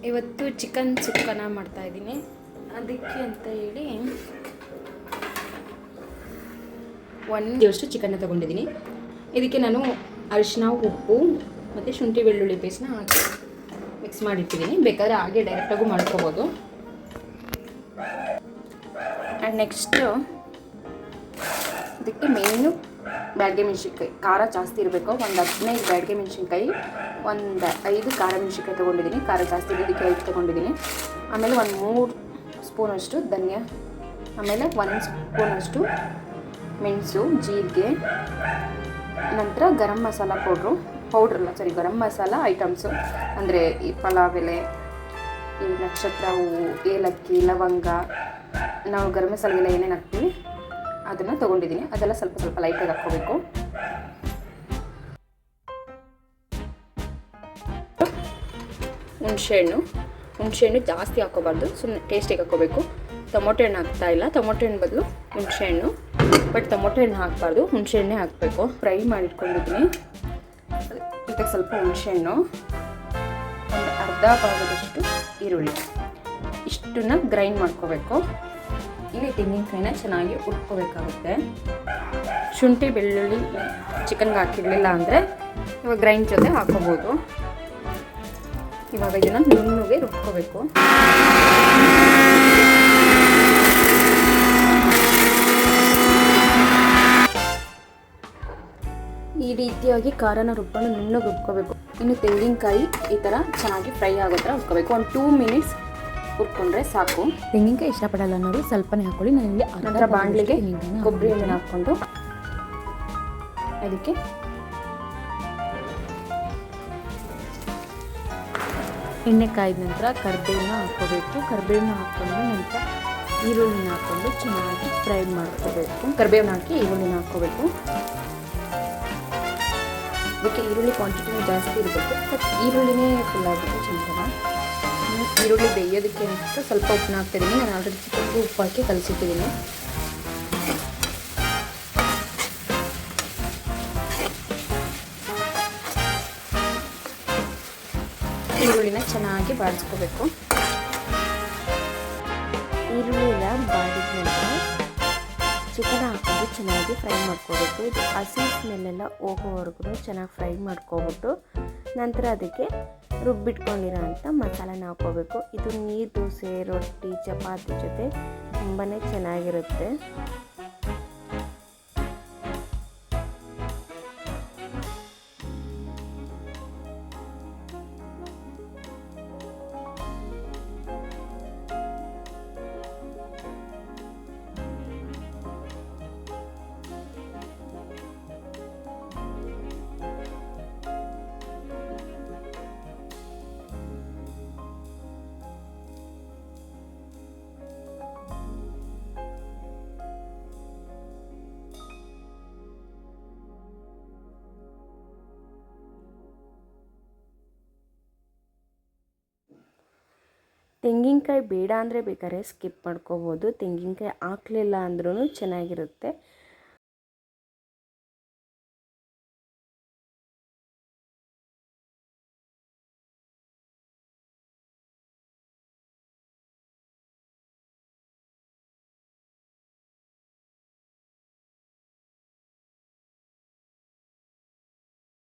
ಇವತ್ತು ಚಿಕನ್ ಸುಕ್ಕನ ಮಾಡ್ತಾಯಿದ್ದೀನಿ. ಅದಕ್ಕೆ ಅಂತ ಹೇಳಿ ಒಂದಷ್ಟು ಚಿಕನ್ನ ತೊಗೊಂಡಿದ್ದೀನಿ. ಇದಕ್ಕೆ ನಾನು ಅರಿಶಿನ, ಉಪ್ಪು ಮತ್ತು ಶುಂಠಿ ಬೆಳ್ಳುಳ್ಳಿ ಪೇಸ್ಟ್ನ ಹಾಕಿ ಮಿಕ್ಸ್ ಮಾಡಿಟ್ಟಿದ್ದೀನಿ. ಬೇಕಾದರೆ ಹಾಗೆ ಡೈರೆಕ್ಟಾಗೂ ಮಾಡ್ಕೋಬೋದು. ಆ್ಯಂಡ್ ನೆಕ್ಸ್ಟು ಇದಕ್ಕೆ ಮೇಯ್ನು ಬ್ಯಾಡಗೆ ಮೆಣಸಿನ್ಕಾಯಿ. ಖಾರ ಜಾಸ್ತಿ ಇರಬೇಕು. ಒಂದು 15 ಬ್ಯಾಡಗೆ ಮೆಣಸಿನ್ಕಾಯಿ, ಒಂದು 5 ಖಾರ ಮೆಣಸಿನ್ಕಾಯಿ ತೊಗೊಂಡಿದ್ದೀನಿ. ಖಾರ ಜಾಸ್ತಿ ಇದಕ್ಕೆ 5 ತೊಗೊಂಡಿದ್ದೀನಿ. ಆಮೇಲೆ ಒಂದು 3 ಸ್ಪೂನಷ್ಟು ಧನಿಯಾ, ಆಮೇಲೆ 1 ಸ್ಪೂನಷ್ಟು ಮೆಣಸು, ಜೀರಿಗೆ, ನಂತರ ಗರಂ ಮಸಾಲ ಗರಂ ಮಸಾಲ ಐಟಮ್ಸು ಅಂದರೆ ಈ ಪಲಾವ್ ಎಲೆ, ಈ ನಕ್ಷತ್ರ ಹೂವು, ಏಲಕ್ಕಿ, ಲವಂಗ, ನಾವು ಗರಂ ಮಸಾಲೆಗೆಲ್ಲ ಏನೇನು ಹಾಕ್ತೀವಿ ಅದನ್ನು ತೊಗೊಂಡಿದ್ದೀನಿ. ಅದೆಲ್ಲ ಸ್ವಲ್ಪ ಸ್ವಲ್ಪ ಲೈಟಾಗಿ ಹಾಕ್ಕೋಬೇಕು. ಹುಣಸೆಹಣ್ಣು ಜಾಸ್ತಿ ಹಾಕ್ಕೋಬಾರ್ದು, ಸುಮ್ಮನೆ ಟೇಸ್ಟಿಗೆ ಹಾಕ್ಕೋಬೇಕು. ಟೊಮೊಟೊ ಹಣ್ಣು ಹಾಕ್ತಾಯಿಲ್ಲ, ಟೊಮೊಟೊ ಹಣ್ಣು ಬದಲು ಹುಣಸೆಹಣ್ಣು. ಬಟ್ ಟೊಮೊಟೊ ಹಣ್ಣು ಹಾಕಬಾರ್ದು, ಹುಣಸೆಹಣ್ಣೆ ಹಾಕಬೇಕು. ಫ್ರೈ ಮಾಡಿಟ್ಕೊಂಡಿದ್ದೀನಿ. ಇದಕ್ಕೆ ಸ್ವಲ್ಪ ಹುಣಸೆಹಣ್ಣು, ಒಂದು ಅರ್ಧ ಭಾಗದಷ್ಟು ಈರುಳ್ಳಿ, ಇಷ್ಟನ್ನು ಗ್ರೈಂಡ್ ಮಾಡ್ಕೋಬೇಕು. ಇಲ್ಲಿ ತೆಂಗಿನಕಾಯಿನ ಚೆನ್ನಾಗಿ ಹುರ್ಕೋಬೇಕಾಗುತ್ತೆ. ಶುಂಠಿ ಬೆಳ್ಳುಳ್ಳಿ ಚಿಕನ್ಗೆ ಹಾಕಿರಲಿಲ್ಲ ಅಂದರೆ ಇವಾಗ ಗ್ರೈಂಡ್ ಜೊತೆ ಹಾಕ್ಕೋಬೋದು. ಇವಾಗ ಇದನ್ನು ನುಣ್ಣಗೆ ರುಬ್ಕೋಬೇಕು. ಈ ರೀತಿಯಾಗಿ ಖಾರನ ನುಣ್ಣಗೆ ರುಬ್ಕೋಬೇಕು. ಇನ್ನು ತೆಂಗಿನಕಾಯಿ ಈ ಥರ ಚೆನ್ನಾಗಿ ಫ್ರೈ ಆಗೋ ಥರ ಹುರ್ಕೋಬೇಕು. ಒಂದು 2 ಮಿನಿಟ್ಸ್ ಹುರ್ಕೊಂಡ್ರೆ ಸಾಕು. ತೆಂಗಿನಕಾಯಿ ಇಷ್ಟಪಡಲ್ಲ ಅನ್ನೋರು ಸ್ವಲ್ಪನೇ ಹಾಕೊಳ್ಳಿ. ನಾನು ಇಲ್ಲಿ ನಂತರ ಬಾಣಲಿಗೆ ಕೊಬ್ಬರಿ ಎಣ್ಣೆ ಹಾಕ್ಕೊಂಡು ಅದಕ್ಕೆ ಎಣ್ಣೆ ಕಾಯ್ದ ನಂತರ ಕರಿಬೇವನ್ನ ಹಾಕ್ಕೋಬೇಕು. ಕರಿಬೇವನ್ನ ಹಾಕ್ಕೊಂಡು ನಂತರ ಈರುಳ್ಳಿನ ಹಾಕ್ಕೊಂಡು ಚೆನ್ನಾಗಿ ಫ್ರೈ ಮಾಡ್ಕೋಬೇಕು. ಕರಿಬೇವನ್ನ ಹಾಕಿ ಈರುಳ್ಳಿನ ಹಾಕ್ಕೋಬೇಕು. ಅದಕ್ಕೆ ಈರುಳ್ಳಿ ಕ್ವಾಂಟಿಟಿನೂ ಜಾಸ್ತಿ ಇರಬೇಕು. ಬಟ್ ಈರುಳ್ಳಿನೇ ಫುಲ್ ಆಗಬೇಕು ಚೆನ್ನಾಗಿ. ಈರುಳ್ಳಿ ಬೇಯೋದಕ್ಕೆ ಅಂತ ಸ್ವಲ್ಪ ಉಪ್ಪನ್ನ ಹಾಕ್ತಿದ್ದೀನಿ. ನಾನು ಆಲ್ರೆಡಿ ಚಿಕನ್ಗೆ ಉಪ್ಪು ಹಾಕಿ ಕಲಿಸಿಟ್ಟಿದ್ದೀನಿ. ಈರುಳ್ಳಿನ ಚೆನ್ನಾಗಿ ಬಾಡಿಸ್ಕೋಬೇಕು. ಈರುಳ್ಳಿ ಎಲ್ಲ ಬಾಡಿದ ನಂತರ ಚಿಕನ್ ಹಾಕೊಂಡು ಚೆನ್ನಾಗಿ ಫ್ರೈ ಮಾಡ್ಕೋಬೇಕು. ಇದು ಹಸಿ ಸ್ಮೆಲ್ಲೆಲ್ಲ ಹೋಗೋವರೆಗೂ ಚೆನ್ನಾಗಿ ಫ್ರೈ ಮಾಡ್ಕೊಬಿಟ್ಟು ನಂತರ ಅದಕ್ಕೆ ರುಬ್ಬಿಟ್ಕೊಂಡಿರೋ ಅಂಥ ಮಸಾಲೆನ ಹಾಕ್ಕೋಬೇಕು. ಇದು ನೀರು ದೋಸೆ, ರೊಟ್ಟಿ, ಚಪಾತಿ ಜೊತೆ ತುಂಬಾ ಚೆನ್ನಾಗಿರುತ್ತೆ. ತೆಂಗಿನಕಾಯಿ ಬೇಡ ಅಂದರೆ ಬೇಕಾದ್ರೆ ಸ್ಕಿಪ್ ಮಾಡ್ಕೋಬೋದು. ತೆಂಗಿನಕಾಯಿ ಹಾಕಲಿಲ್ಲ ಅಂದ್ರೂ ಚೆನ್ನಾಗಿರುತ್ತೆ.